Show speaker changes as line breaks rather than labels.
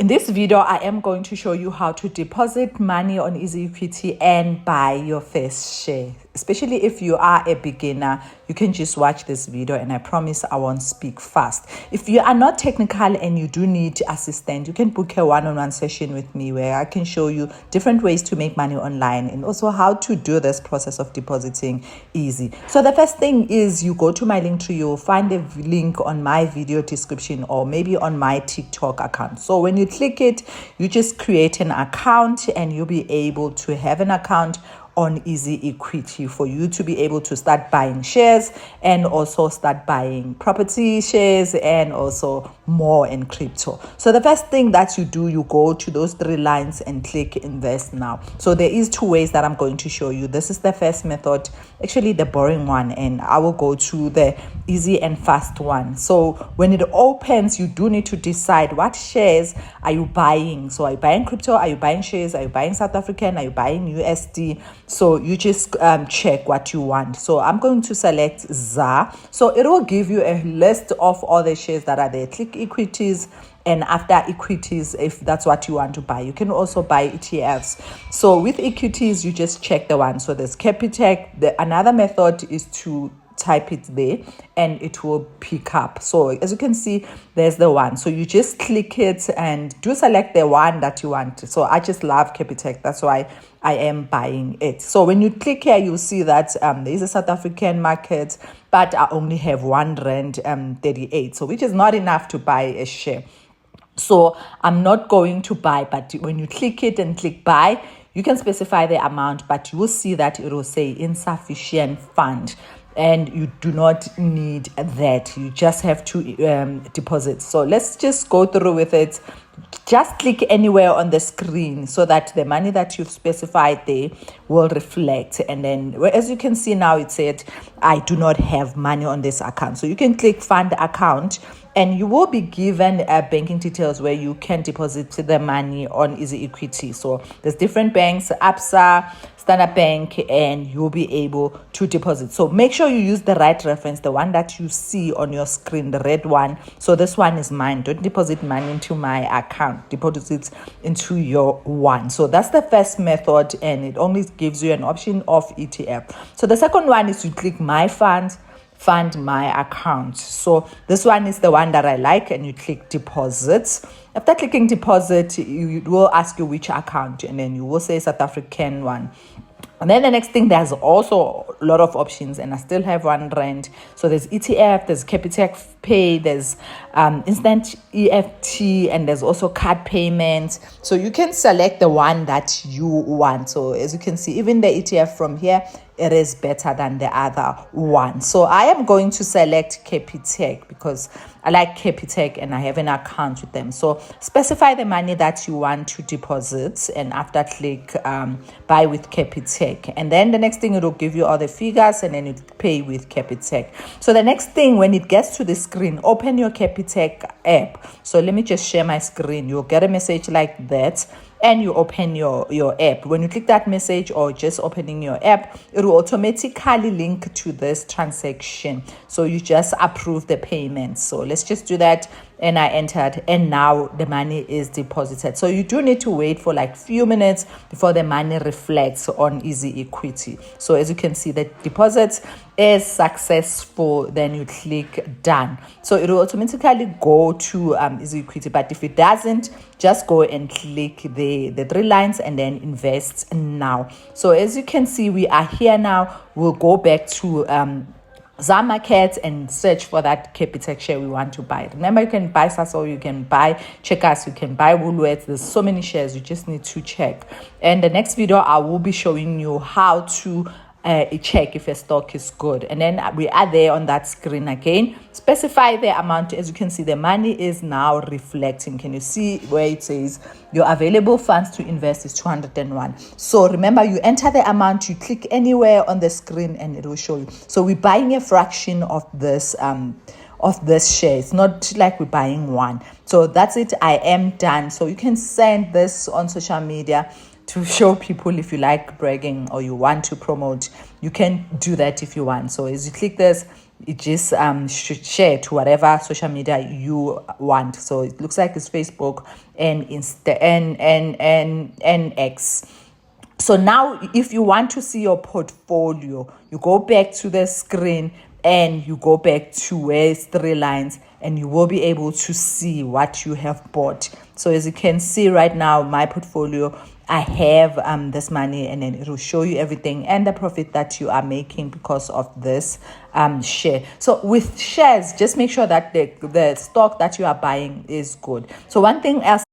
In this video, I am going to show you how to deposit money on EasyEquity and buy your first share. Especially if you are a beginner, you can just watch this video and I promise I won't speak fast. If you are not technical and you do need assistance, you can book a one-on-one session with me where I can show you different ways to make money online and also how to do this process of depositing easy. So the first thing is you go to my link tree, you'll find a link on my video description or maybe on my TikTok account. So when you click it, you just create an account and you'll be able to have an account on EasyEquity for you to be able to start buying shares and also start buying property shares and also more in crypto. So the first thing that you do, you go to those three lines and click invest now. So there is two ways that I'm going to show you. This is the first method, actually the boring one, and I will go to the easy and fast one. So when it opens, you do need to decide what shares are you buying. So are you buying crypto? Are you buying shares? Are you buying South African? Are you buying USD? So you just check what you want. So I'm going to select ZA. So it will give you a list of all the shares that are there. Click equities, and after equities, if that's what you want to buy, you can also buy ETFs. So with equities, you just check the one. So there's Capitec. Another method is to type it there and it will pick up. So as you can see, there's the one. So you just click it and do select the one that you want. So I just love Capitec. That's why I am buying it. So when you click here, you'll see that there is a South African market, but I only have R1.38. So which is not enough to buy a share. So I'm not going to buy, but when you click it and click buy, you can specify the amount, but you will see that it will say insufficient fund. And you do not need that. You just have to deposit. So let's just go through with it. Just click anywhere on the screen so that the money that you've specified there will reflect. And then as you can see now, it said, I do not have money on this account. So you can click fund account and you will be given banking details where you can deposit the money on EasyEquity. So there's different banks, ABSA, Standard Bank, and you'll be able to deposit. So make sure you use the right reference, the one that you see on your screen, the red one. So this one is mine. Don't deposit money into my account. Deposit it into your one. So that's the first method, and it only gives you an option of ETF. So the second one is you click my funds, fund my account. So this one is the one that I like, and you click deposits. After clicking deposit, it will ask you which account, and then you will say South African one. And then the next thing, there's also a lot of options, and I still have R1. So there's ETF, there's Capitec Pay, there's instant EFT, and there's also card payments. So you can select the one that you want. So as you can see, even the ETF from here, it is better than the other one. So I am going to select Capitec because I like Capitec and I have an account with them. So specify the money that you want to deposit, and after click buy with Capitec. And then the next thing, it will give you all the figures, and then you pay with Capitec. So the next thing, when it gets to the screen, open your Capitec app. So let me just share my screen. You'll get a message like that, and you open your app. When you click that message or just opening your app, it will automatically link to this transaction. So you just approve the payment. So let's just do that. And I entered, and now the money is deposited. So you do need to wait for like few minutes before the money reflects on EasyEquity. So as you can see, the deposit is successful. Then you click done. So it will automatically go to EasyEquity. But if it doesn't, just go and click the three lines and then invest now. So as you can see, we are here now. We'll go back to ZA Market and search for that Capitec share we want to buy. Remember, you can buy Sasol, you can buy Checkers, you can buy Woolworths. There's so many shares, you just need to check. And the next video, I will be showing you how to check if a stock is good. And then we are there on that screen again. Specify the amount. As you can see, the money is now reflecting. Can you see where it says your available funds to invest is 201? So remember, you enter the amount, you click anywhere on the screen and it will show you. So we're buying a fraction of this share. It's not like we're buying one. So that's it. I am done. So you can send this on social media to show people if you like bragging or you want to promote. You can do that if you want. So as you click this, it just should share to whatever social media you want. So it looks like it's Facebook and Insta and X. So now if you want to see your portfolio, you go back to the screen and you go back to where it's 3 lines, and you will be able to see what you have bought. So as you can see right now, my portfolio, I have this money, and then it will show you everything and the profit that you are making because of this share. So with shares, just make sure that the stock that you are buying is good. So one thing else